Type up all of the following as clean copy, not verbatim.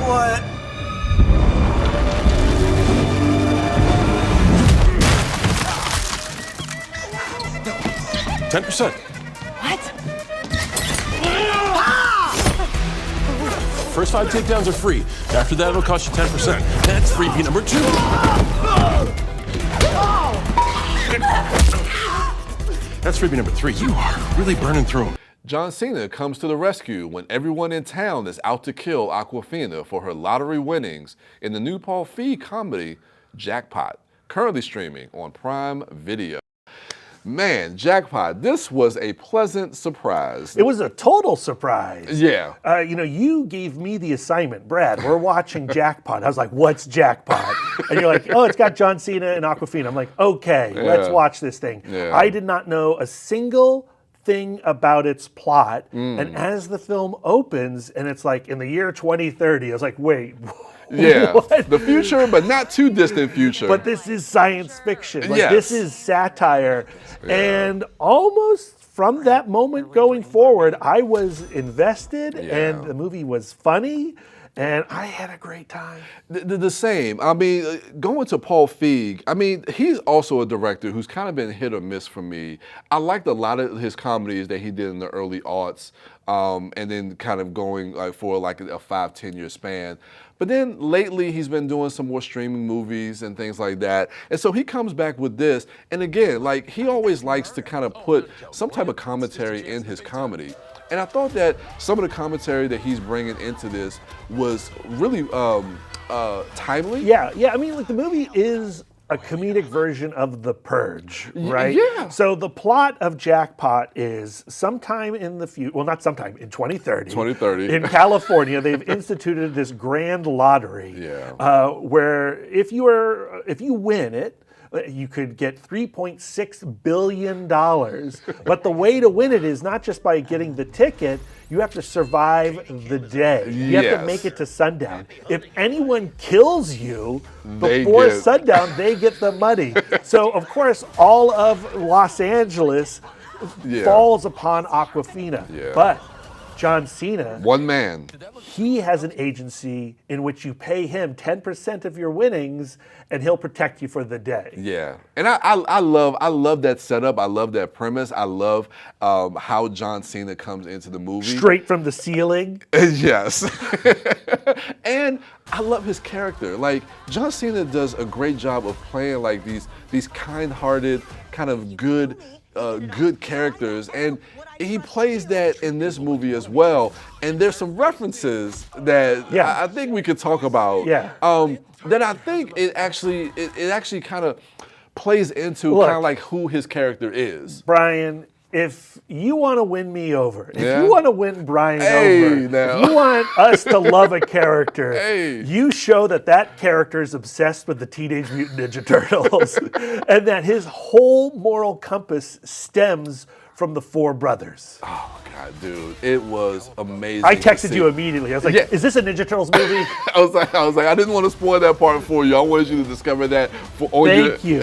What? $10%. What? First 5 takedowns are free. After that, it'll cost you 10%. That's freebie number 2. That's freebie number 3. You are really burning through them. John Cena comes to the rescue when everyone in town is out to kill Awkwafina for her lottery winnings in the new Paul Feig comedy, Jackpot, currently streaming on Prime Video. Man, Jackpot, this was a pleasant surprise. It was a total surprise. Yeah. You gave me the assignment, Brad, we're watching Jackpot. I was like, what's Jackpot? And you're like, oh, it's got John Cena and Awkwafina. I'm like, okay, let's watch this thing. Yeah. I did not know a single thing about its plot. And as the film opens and it's like in the year 2030, I was like, wait, Yeah, what? the future, but not too distant future. But this is science fiction. Like, Yes. This is satire. And almost from that moment going forward, I was invested and the movie was funny. And I had a great time. The same. I mean, going to Paul Feig, I mean, he's also a director who's kind of been hit or miss for me. I liked a lot of his comedies that he did in the early aughts, and then kind of going for like a 5-10 year span. But then lately he's been doing some more streaming movies and things like that. And so he comes back with this. And again, like he always likes to kind of put some type of commentary in his comedy. And I thought that some of the commentary that he's bringing into this was really timely. Yeah. I mean, like the movie is a comedic version of The Purge, right? Yeah. So the plot of Jackpot is sometime in the future, well, not sometime, in 2030. 2030. In California, they've instituted this grand lottery. Where if you win it, you could get $3.6 billion. But the way to win it is not just by getting the ticket, you have to survive the day. You have to make it to sundown. If anyone kills you before sundown, they get the money. So, of course, all of Los Angeles falls upon Awkwafina. But John Cena, one man, he has an agency in which you pay him 10% of your winnings and he'll protect you for the day. Yeah, and I love that setup. I love that premise. I love how John Cena comes into the movie. Straight from the ceiling. Yes. And I love his character. Like John Cena does a great job of playing like these kind-hearted, kind of good characters, and he plays that in this movie as well. And there's some references that I think we could talk about. That I think it actually kind of plays into kind of like who his character is. Bryan, if you want to win me over, if you want to win Bryan over, if you want us to love a character, you show that character is obsessed with the Teenage Mutant Ninja Turtles and that his whole moral compass stems from the four brothers. Oh God, dude, it was amazing. I texted you immediately. I was like, "Is this a Ninja Turtles movie?" I was like, I didn't want to spoil that part for you. I wanted you to discover that. Thank you.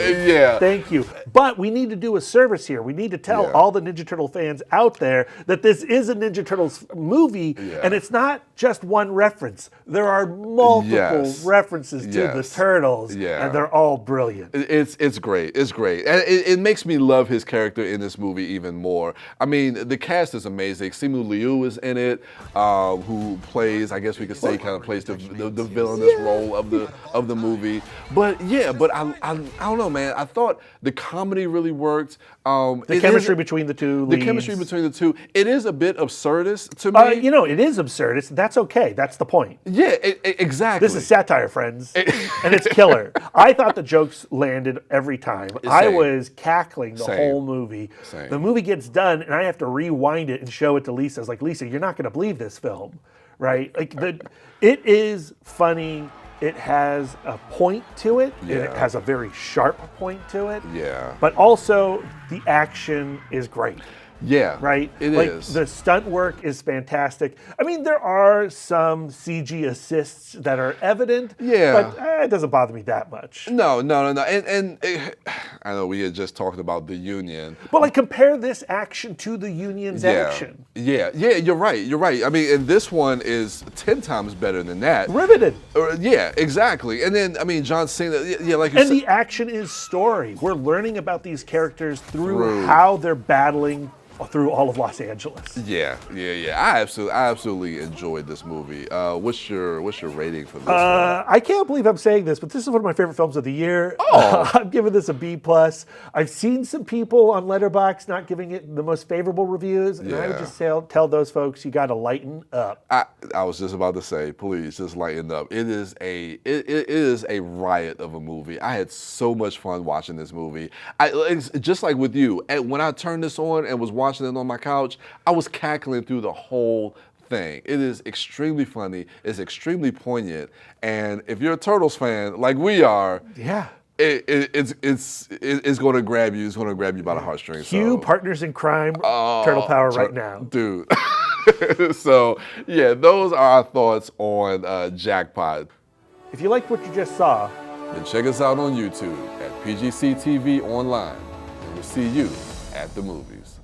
Thank you. But we need to do a service here. We need to tell all the Ninja Turtle fans out there that this is a Ninja Turtles movie, and it's not just one reference. There are multiple references to the Turtles, and they're all brilliant. It's great. It's great, and it makes me love his character in this movie even more. I mean, the cast is amazing. Simu Liu is in it, who plays, I guess we could say, kind of plays the villainous role of the movie. But I don't know, man. I thought the comedy really worked. The chemistry between the two leads. The chemistry between the two. It is a bit absurdist to me. It is absurdist. That's okay. That's the point. Yeah, exactly. This is satire, friends, and it's killer. I thought the jokes landed every time. I was cackling the whole movie. The movie gets done, and I have to rewind it and show it to Lisa. I was like, Lisa, you're not going to believe this film, right? Like it is funny. It has a point to it. And it has a very sharp point to it. Yeah. But also, the action is great. Yeah. Right? It is. The stunt work is fantastic. I mean, there are some CG assists that are evident. Yeah. But it doesn't bother me that much. No. And I know we had just talked about the Union. But like compare this action to the Union's action. Yeah, you're right. You're right. I mean, and this one is 10 times better than that. Riveted. Yeah, exactly. And then, I mean, John Cena, like you And said. the action is story. We're learning about these characters through how they're battling through all of Los Angeles. Yeah. I absolutely enjoyed this movie. What's your rating for this one? I can't believe I'm saying this, but this is one of my favorite films of the year. Oh. I'm giving this a B+. I've seen some people on Letterboxd not giving it the most favorable reviews, and I would just tell those folks you got to lighten up. I was just about to say, please just lighten up. It is a riot of a movie. I had so much fun watching this movie. It's just like with you, when I turned this on and was watching it on my couch, I was cackling through the whole thing. It is extremely funny. It's extremely poignant. And if you're a Turtles fan, like we are, it's going to grab you. It's going to grab you by the heartstrings. Cue Partners in Crime, Turtle Power right now. Dude. So, yeah, those are our thoughts on Jackpot. If you liked what you just saw, then check us out on YouTube at PGC TV Online. And we'll see you at the movies.